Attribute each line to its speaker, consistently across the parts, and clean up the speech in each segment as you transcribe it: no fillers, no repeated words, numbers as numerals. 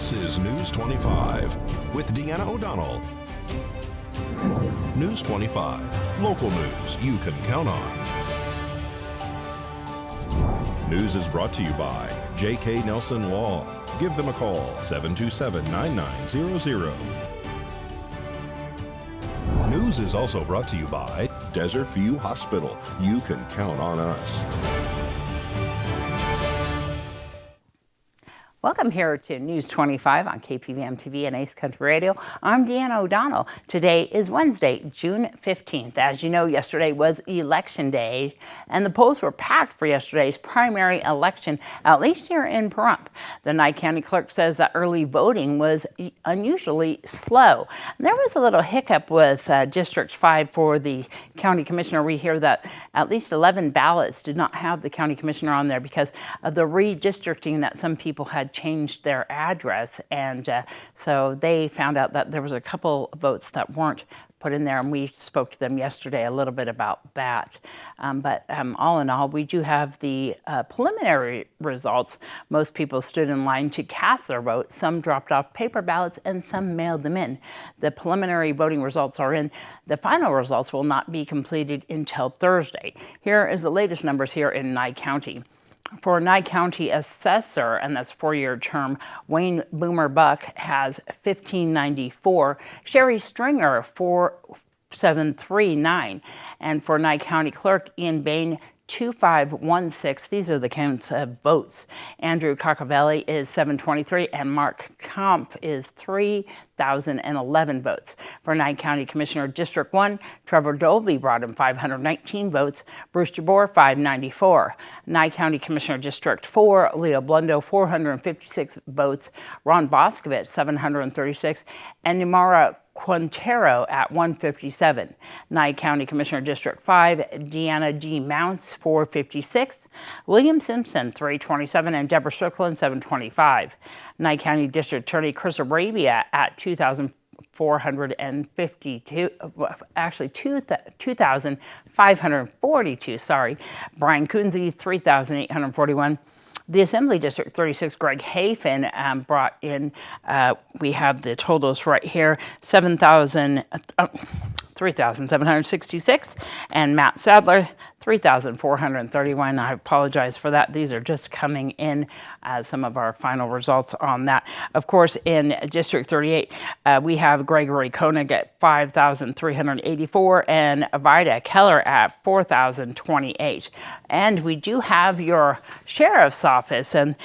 Speaker 1: This is News 25 with Deanna O'Donnell. News 25, local news you can count on. News is brought to you by J.K. Nelson Law. Give them a call, 727-9900. News is also brought to you by Desert View Hospital. You can count on us.
Speaker 2: Welcome here to News 25 on KPVM TV and Ace Country Radio. I'm Deanna O'Donnell. Today is Wednesday, June 15th. As you know, yesterday was Election Day, and the polls were packed for yesterday's primary election, at least here in Pahrump. The Nye County Clerk says that early voting was unusually slow. There was a little hiccup with District 5 for the County Commissioner. We hear that at least 11 ballots did not have the County Commissioner on there because of the redistricting that some people had changed their address, and so they found out that there was a couple votes that weren't put in there, and we spoke to them yesterday a little bit about that. But all in all, we do have the preliminary results. Most people stood in line to cast their vote. Some dropped off paper ballots and some mailed them in. The preliminary voting results are in. The final results will not be completed until Thursday. Here is the latest numbers here in Nye County. For Nye County Assessor, and that's a 4-year term, Wayne Boomer Buck has 1594, Sherry Stringer 4739, and for Nye County Clerk, Ian Bain 2516. These are the counts of votes. Andrew Cacavelli is 723 and Mark Kampf is 3011 votes. For Nye County Commissioner District 1, Trevor Dolby brought in 519 votes, Bruce DeBoer 594. Nye County Commissioner District 4, Leo Blundo 456 votes, Ron Boscovich 736, and Nimara Quintero at 157. Nye County Commissioner District 5, Deanna G. Mounts 456, William Simpson 327, and Deborah Strickland 725. Nye County District Attorney Chris Arabia at 2,452, actually 2,542, sorry. Brian Kunze 3,841. The Assembly District 36, Greg Hafen brought in, we have the totals right here, 3,766, and Matt Sadler, 3,431. I apologize for that. These are just coming in as some of our final results on that. Of course, in District 38, we have Gregory Koenig at 5,384 and Vida Keller at 4,028. And we do have your Sheriff's Office, and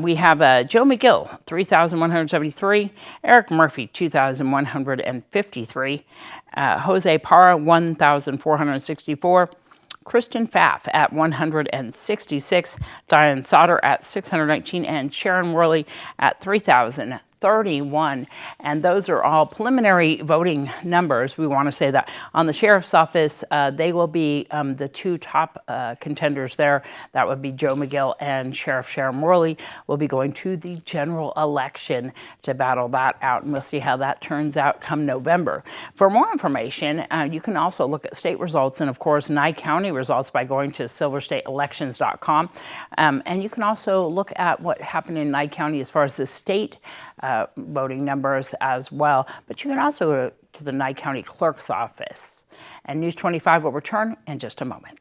Speaker 2: we have Joe McGill, 3,173, Eric Murphy, 2,153, Jose Parra, 1,464, Kristen Pfaff at 166, Diane Sauter at 619, and Sharon Worley at 3,031. And those are all preliminary voting numbers. We want to say that on the Sheriff's Office, they will be the two top contenders there. That would be Joe McGill and Sheriff Sharon Worley will be going to the general election to battle that out, and we'll see how that turns out come November. For more information, you can also look at state results and, of course, Nye County results by going to silverstateelections.com. And you can also look at what happened in Nye County as far as the state voting numbers as well. But you can also go to the Nye County Clerk's Office. And News 25 will return in just a moment.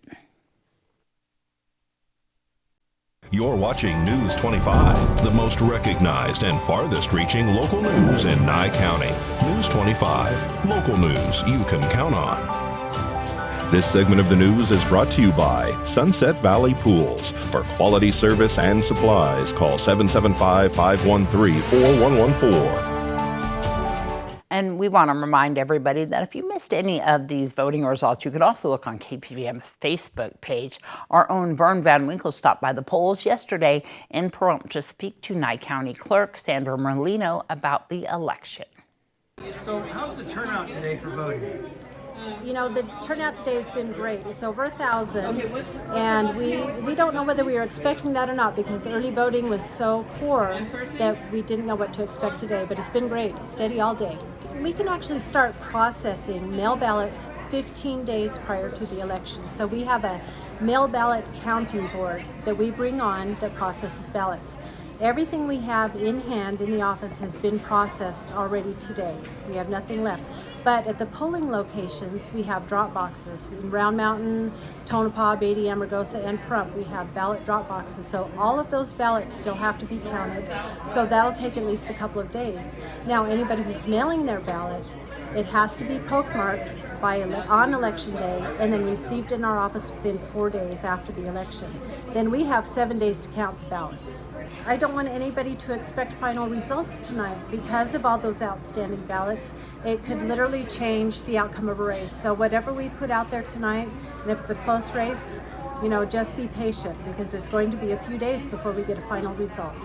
Speaker 1: You're watching News 25, the most recognized and farthest reaching local news in Nye County. News 25, local news you can count on. This segment of the news is brought to you by Sunset Valley Pools. For quality service and supplies, call 775-513-4114.
Speaker 2: And we want to remind everybody that if you missed any of these voting results, you could also look on KPVM's Facebook page. Our own Vern Van Winkle stopped by the polls yesterday in Pahrump to speak to Nye County Clerk Sandra Merlino about the election.
Speaker 3: So how's the turnout today for voting?
Speaker 4: You know, the turnout today has been great. It's over 1,000, and we don't know whether we were expecting that or not because early voting was so poor that we didn't know what to expect today, but it's been great, steady all day. We can actually start processing mail ballots 15 days prior to the election. So we have a mail ballot counting board that we bring on that processes ballots. Everything we have in hand in the office has been processed already today. We have nothing left. But at the polling locations, we have drop boxes. In Round Mountain, Tonopah, Beatty, Amargosa, and Pahrump, we have ballot drop boxes. So all of those ballots still have to be counted. So that'll take at least a couple of days. Now, anybody who's mailing their ballot, it has to be postmarked on election day and then received in our office within 4 days after the election. Then we have 7 days to count the ballots. I don't want anybody to expect final results tonight because of all those outstanding ballots. It could literally change the outcome of a race. So whatever we put out there tonight, and if it's a close race, just be patient because it's going to be a few days before we get a final result.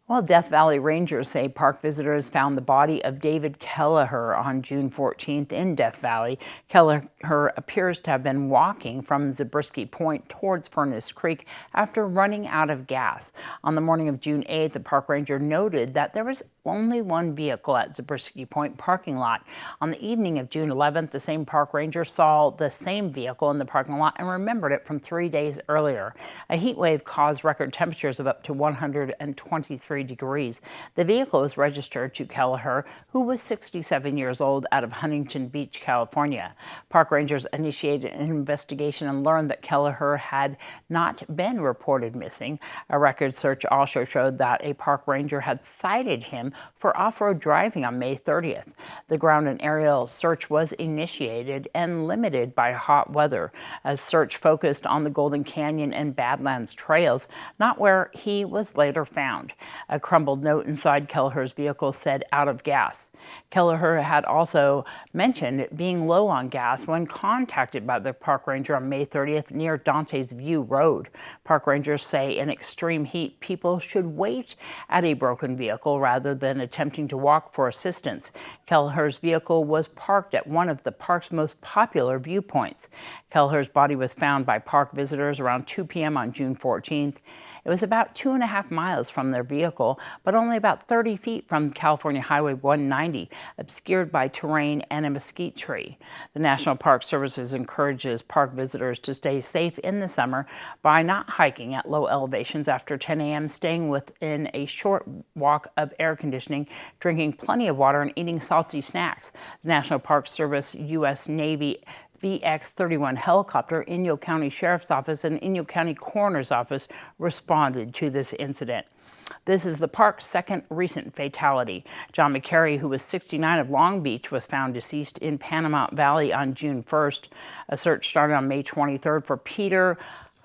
Speaker 2: Well, Death Valley Rangers say park visitors found the body of David Kelleher on June 14th in Death Valley. Kelleher appears to have been walking from Zabriskie Point towards Furnace Creek after running out of gas. On the morning of June 8th, the park ranger noted that there was only one vehicle at Zabriskie Point parking lot. On the evening of June 11th, the same park ranger saw the same vehicle in the parking lot and remembered it from 3 days earlier. A heat wave caused record temperatures of up to 123 degrees. The vehicle was registered to Kelleher, who was 67 years old, out of Huntington Beach, California. Park rangers initiated an investigation and learned that Kelleher had not been reported missing. A record search also showed that a park ranger had cited him for off-road driving on May 30th. The ground and aerial search was initiated and limited by hot weather, as search focused on the Golden Canyon and Badlands trails, not where he was later found. A crumbled note inside Kelleher's vehicle said "out of gas." Kelleher had also mentioned being low on gas when contacted by the park ranger on May 30th near Dante's View Road. Park rangers say in extreme heat, people should wait at a broken vehicle rather than attempting to walk for assistance. Kelleher's vehicle was parked at one of the park's most popular viewpoints. Kelleher's body was found by park visitors around 2 p.m. on June 14th. It was about 2.5 miles from their vehicle, but only about 30 feet from California Highway 190, obscured by terrain and a mesquite tree. The National Park Services encourages park visitors to stay safe in the summer by not hiking at low elevations after 10 a.m., staying within a short walk of air conditioning, drinking plenty of water, and eating salty snacks. The National Park Service, U.S. Navy VX-31 helicopter, Inyo County Sheriff's Office, and Inyo County Coroner's Office responded to this incident. This is the park's second recent fatality. John McCary, who was 69 of Long Beach, was found deceased in Panama Valley on June 1st. A search started on May 23rd for Peter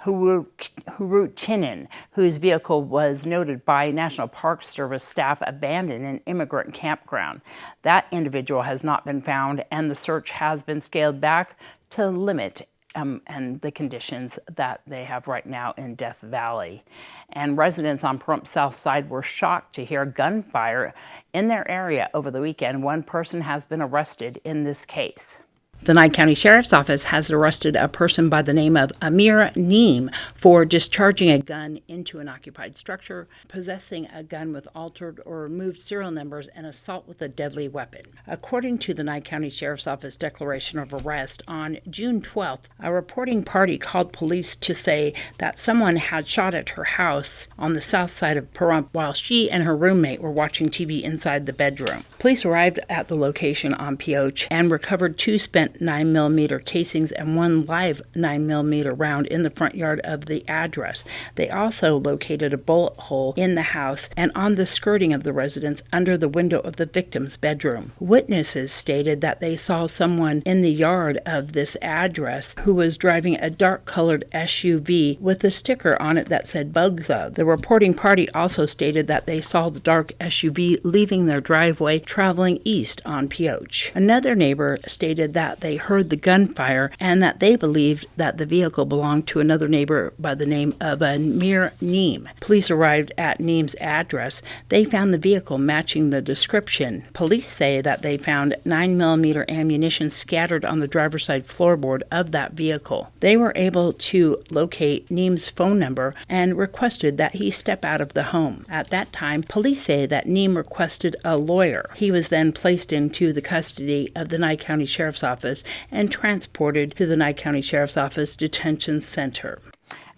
Speaker 2: Hurutinen, whose vehicle was noted by National Park Service staff abandoned in an immigrant campground. That individual has not been found, and the search has been scaled back to limit and the conditions that they have right now in Death Valley. And residents on Pahrump South Side were shocked to hear gunfire in their area over the weekend. One person has been arrested in this case. The Nye County Sheriff's Office has arrested a person by the name of Amir Neem for discharging a gun into an occupied structure, possessing a gun with altered or removed serial numbers, and assault with a deadly weapon. According to the Nye County Sheriff's Office declaration of arrest, on June 12th, a reporting party called police to say that someone had shot at her house on the south side of Pahrump while she and her roommate were watching TV inside the bedroom. Police arrived at the location on Pioche and recovered 2 spent 9mm casings and 1 live 9mm round in the front yard of the address. They also located a bullet hole in the house and on the skirting of the residence under the window of the victim's bedroom. Witnesses stated that they saw someone in the yard of this address who was driving a dark-colored SUV with a sticker on it that said Bug Thug. The reporting party also stated that they saw the dark SUV leaving their driveway traveling east on Pioche. Another neighbor stated that they heard the gunfire and that they believed that the vehicle belonged to another neighbor by the name of Amir Neem. Police arrived at Neem's address. They found the vehicle matching the description. Police say that they found 9mm ammunition scattered on the driver's side floorboard of that vehicle. They were able to locate Neem's phone number and requested that he step out of the home. At that time, police say that Neem requested a lawyer. He was then placed into the custody of the Nye County Sheriff's Office and transported to the Nye County Sheriff's Office Detention Center.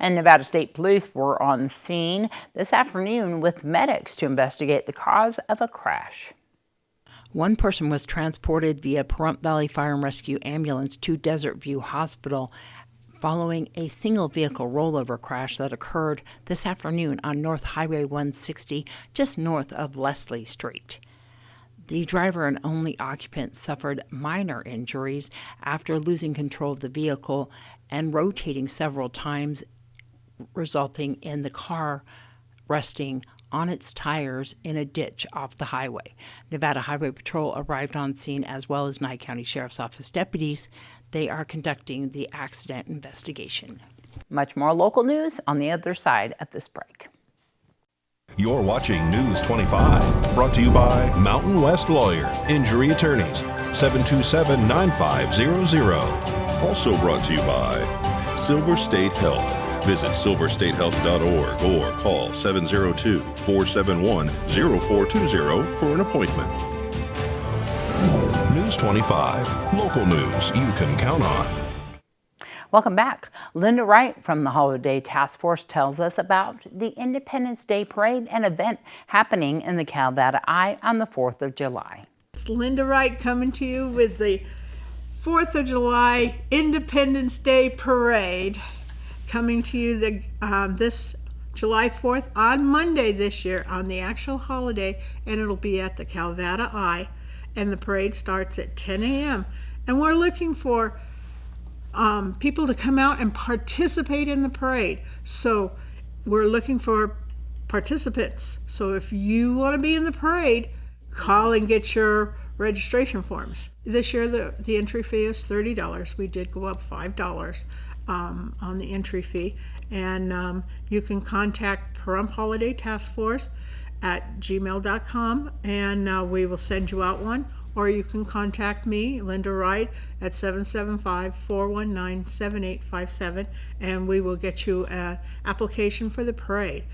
Speaker 2: And Nevada State Police were on scene this afternoon with medics to investigate the cause of a crash. One person was transported via Pahrump Valley Fire and Rescue ambulance to Desert View Hospital following a single vehicle rollover crash that occurred this afternoon on North Highway 160, just north of Leslie Street. The driver and only occupant suffered minor injuries after losing control of the vehicle and rotating several times, resulting in the car resting on its tires in a ditch off the highway. Nevada Highway Patrol arrived on scene, as well as Nye County Sheriff's Office deputies. They are conducting the accident investigation. Much more local news on the other side of this break.
Speaker 1: You're watching News 25, brought to you by Mountain West Lawyer, Injury Attorneys, 727-9500. Also brought to you by Silver State Health. Visit silverstatehealth.org or call 702-471-0420 for an appointment. News 25, local news you can count on.
Speaker 2: Welcome back. Linda Wright from the Holiday Task Force tells us about the Independence Day Parade, an event happening in the Calvada Eye on the 4th of July.
Speaker 5: It's Linda Wright coming to you with the 4th of July Independence Day Parade, coming to you this July 4th on Monday this year on the actual holiday, and it'll be at the Calvada Eye, and the parade starts at 10 a.m. And we're looking for people to come out and participate in the parade. So we're looking for participants. So if you want to be in the parade, call and get your registration forms. This year the entry fee is $30. We did go up $5 on the entry fee. And you can contact Pahrump Holiday Task Force at gmail.com, and we will send you out one. Or you can contact me, Linda Wright, at 775-419-7857, and we will get you an application for the parade.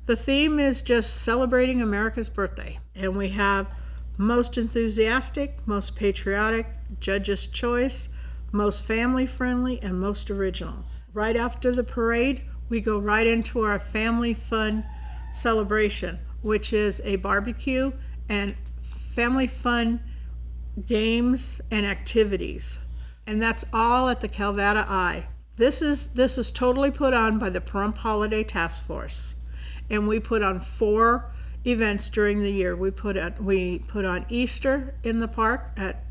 Speaker 5: The theme is just celebrating America's birthday, and we have most enthusiastic, most patriotic, judge's choice, most family-friendly, and most original. Right after the parade, we go right into our family fun celebration, which is a barbecue and family fun games and activities, and that's all at the Calvada Eye. This is totally put on by the Pahrump Holiday Task Force, and we put on 4 events during the year. We put on Easter in the park at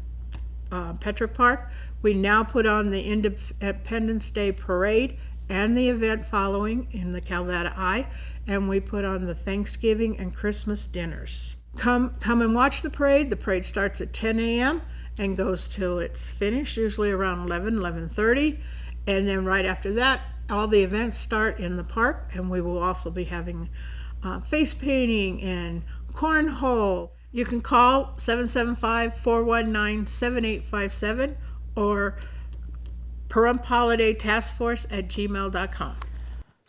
Speaker 5: Petrick Park. We now put on the Independence Day Parade and the event following in the Calvada Eye, and we put on the Thanksgiving and Christmas dinners. Come and watch the parade. The parade starts at 10 a.m. and goes till it's finished, usually around 11:30. And then right after that, all the events start in the park, and we will also be having face painting and cornhole. You can call 775-419-7857 or Pahrump Holiday Task Force at gmail.com.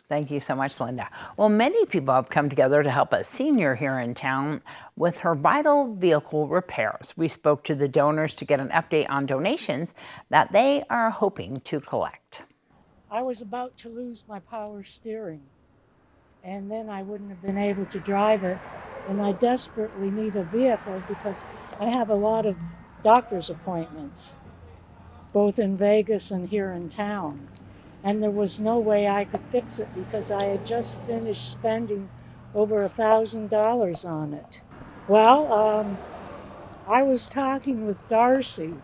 Speaker 2: Thank you so much, Linda. Well, many people have come together to help a senior here in town with her vital vehicle repairs. We spoke to the donors to get an update on donations that they are hoping to collect.
Speaker 6: I was about to lose my power steering, and then I wouldn't have been able to drive it, and I desperately need a vehicle because I have a lot of doctor's appointments, both in Vegas and here in town. And there was no way I could fix it because I had just finished spending over $1,000 on it. Well, I was talking with Darcy,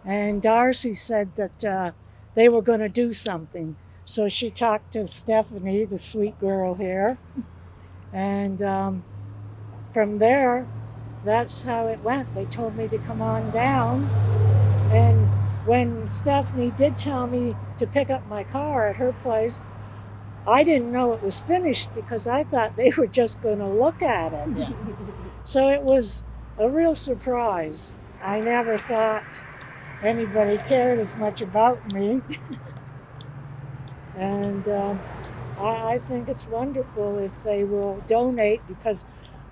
Speaker 6: and Darcy said that they were going to do something. So she talked to Stephanie, the sweet girl here, and from there, that's how it went. They told me to come on down, and when Stephanie did tell me to pick up my car at her place, I didn't know it was finished because I thought they were just going to look at it. So it was a real surprise. I never thought anybody cared as much about me. And I think it's wonderful if they will donate, because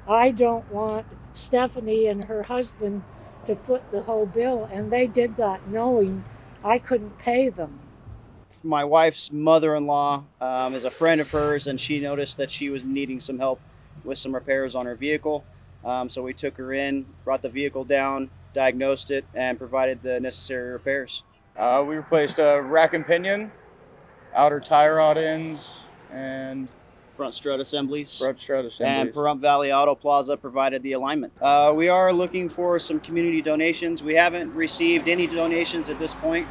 Speaker 6: I don't want Stephanie and her husband to foot the whole bill, and they did that knowing I couldn't pay them.
Speaker 7: my wife's mother-in-law is a friend of hers, and she noticed that she was needing some help with some repairs on her vehicle. So we took her in, brought the vehicle down, diagnosed it, and provided the necessary repairs.
Speaker 8: We replaced a rack and pinion, outer tie rod ends, and
Speaker 7: Front strut assemblies.
Speaker 8: front strut
Speaker 7: And
Speaker 8: assemblies.
Speaker 7: Pahrump Valley Auto Plaza provided the alignment. We are looking for some community donations. We haven't received any donations at this point.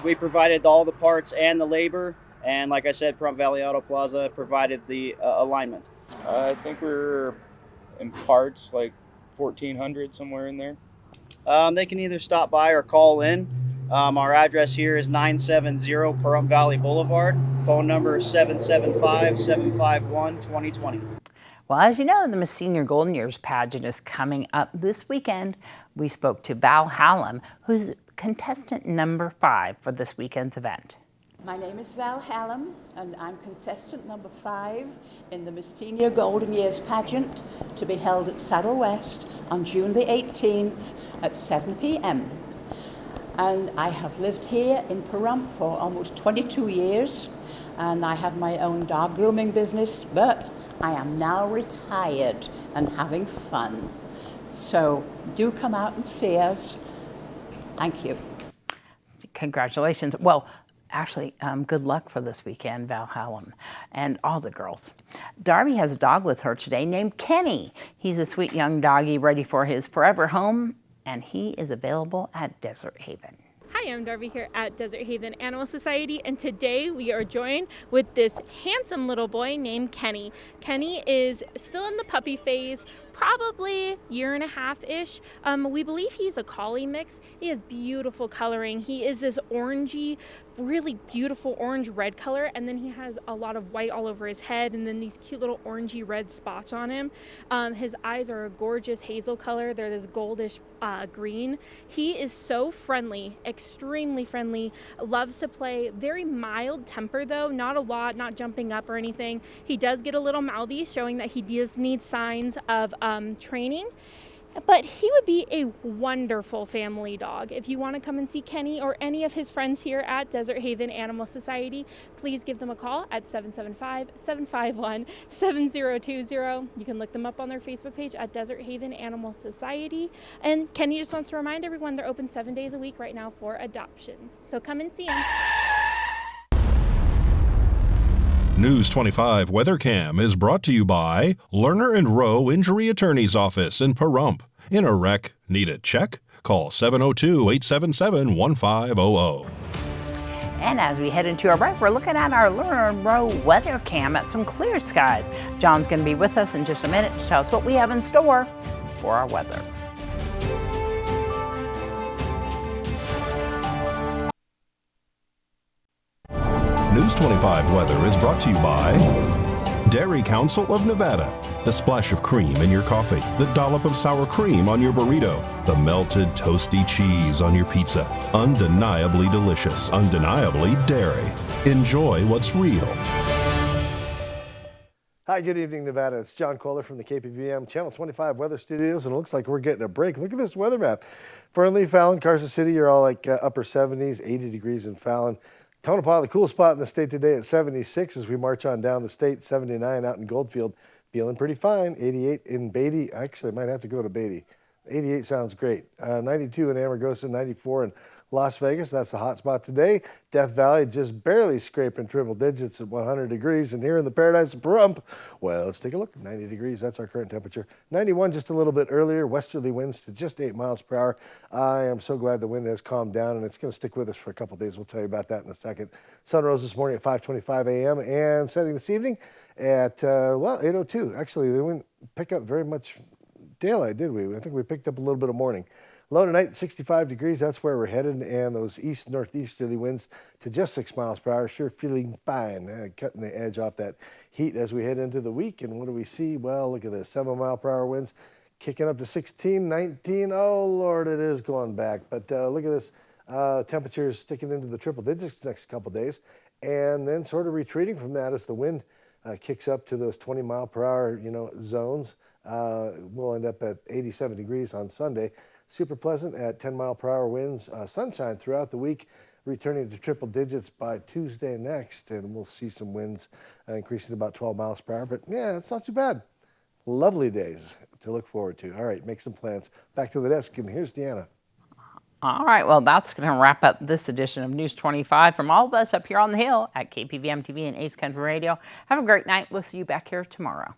Speaker 7: We provided all the parts and the labor, and like I said, Pahrump Valley Auto Plaza provided the alignment.
Speaker 8: I think we're in parts like 1,400, somewhere in there.
Speaker 7: They can either stop by or call in. Our address here is 970 Pahrump Valley Boulevard. Phone number 775-751-2020.
Speaker 2: Well, as you know, the Miss Senior Golden Years pageant is coming up this weekend. We spoke to Val Hallam, who's contestant number 5 for this weekend's event.
Speaker 9: My name is Val Hallam, and I'm contestant number 5 in the Miss Senior Golden Years pageant to be held at Saddle West on June the 18th at 7 p.m. And I have lived here in Pahrump for almost 22 years, and I have my own dog grooming business, but I am now retired and having fun. So do come out and see us. Thank you.
Speaker 2: Congratulations. Well, actually, good luck for this weekend, Val Hallam, and all the girls. Darby has a dog with her today named Kenny. He's a sweet young doggy ready for his forever home, and he is available at Desert Haven.
Speaker 10: Hi, I'm Darby here at Desert Haven Animal Society, and today we are joined with this handsome little boy named Kenny. Kenny is still in the puppy phase, probably year and a half-ish. We believe he's a collie mix. He has beautiful coloring. He is this orangey, really beautiful orange-red color, and then he has a lot of white all over his head, and then these cute little orangey red spots on him. His eyes are a gorgeous hazel color. They're this goldish green. He is so friendly, extremely friendly, loves to play, very mild temper though, not a lot, not jumping up or anything. He does get a little mouthy, showing that he does need signs of training. But he would be a wonderful family dog. If you want to come and see Kenny or any of his friends here at Desert Haven Animal Society, please give them a call at 775-751-7020. You can look them up on their Facebook page at Desert Haven Animal Society. And Kenny just wants to remind everyone they're open 7 days a week right now for adoptions. So come and see him.
Speaker 1: News 25 WeatherCam is brought to you by Lerner and Rowe Injury Attorney's Office in Pahrump. In a wreck, need a check? Call 702-877-1500.
Speaker 2: And as we head into our break, we're looking at our Lerner and Rowe weather cam at some clear skies. John's going to be with us in just a minute to tell us what we have in store for our weather.
Speaker 1: News 25 weather is brought to you by Dairy Council of Nevada. The splash of cream in your coffee, the dollop of sour cream on your burrito, the melted toasty cheese on your pizza. Undeniably delicious, undeniably dairy. Enjoy what's real.
Speaker 11: Hi, good evening, Nevada. It's John Kohler from the KPVM Channel 25 Weather Studios, and it looks like we're getting a break. Look at this weather map. Fernley, Fallon, Carson City, you're all like upper 70s, 80 degrees in Fallon. Tonopah, the cool spot in the state today at 76 as we march on down the state, 79 out in Goldfield. Feeling pretty fine, 88 in Beatty. Actually, I might have to go to Beatty. 88 sounds great. 92 in Amargosa, 94 in Las Vegas. That's the hot spot today. Death Valley just barely scraping triple digits at 100 degrees. And here in the paradise of Pahrump, well, let's take a look. 90 degrees, that's our current temperature. 91 just a little bit earlier. Westerly winds to just 8 miles per hour. I am so glad the wind has calmed down, and it's going to stick with us for a couple days. We'll tell you about that in a second. Sun rose this morning at 5:25 a.m. and setting this evening at, 8:02. Actually, they didn't pick up very much daylight, did we? I think we picked up a little bit of morning. Low tonight, 65 degrees. That's where we're headed. And those east-northeasterly winds to just 6 miles per hour. Sure feeling fine. Cutting the edge off that heat as we head into the week. And what do we see? Well, look at this. 7-mile-per-hour winds kicking up to 16, 19. Oh, Lord, it is going back. But look at this. Temperatures sticking into the triple digits next couple days. And then sort of retreating from that as the wind kicks up to those 20-mile-per-hour, zones. We'll end up at 87 degrees on Sunday. Super pleasant at 10-mile-per-hour winds. Sunshine throughout the week. returning to triple digits by Tuesday next, and we'll see some winds increasing to about 12 miles per hour. But yeah, it's not too bad. Lovely days to look forward to. All right, make some plans. Back to the desk, and here's Deanna.
Speaker 2: All right, well, that's going to wrap up this edition of News 25 from all of us up here on the Hill at KPVM TV and Ace Country Radio. Have a great night. We'll see you back here tomorrow.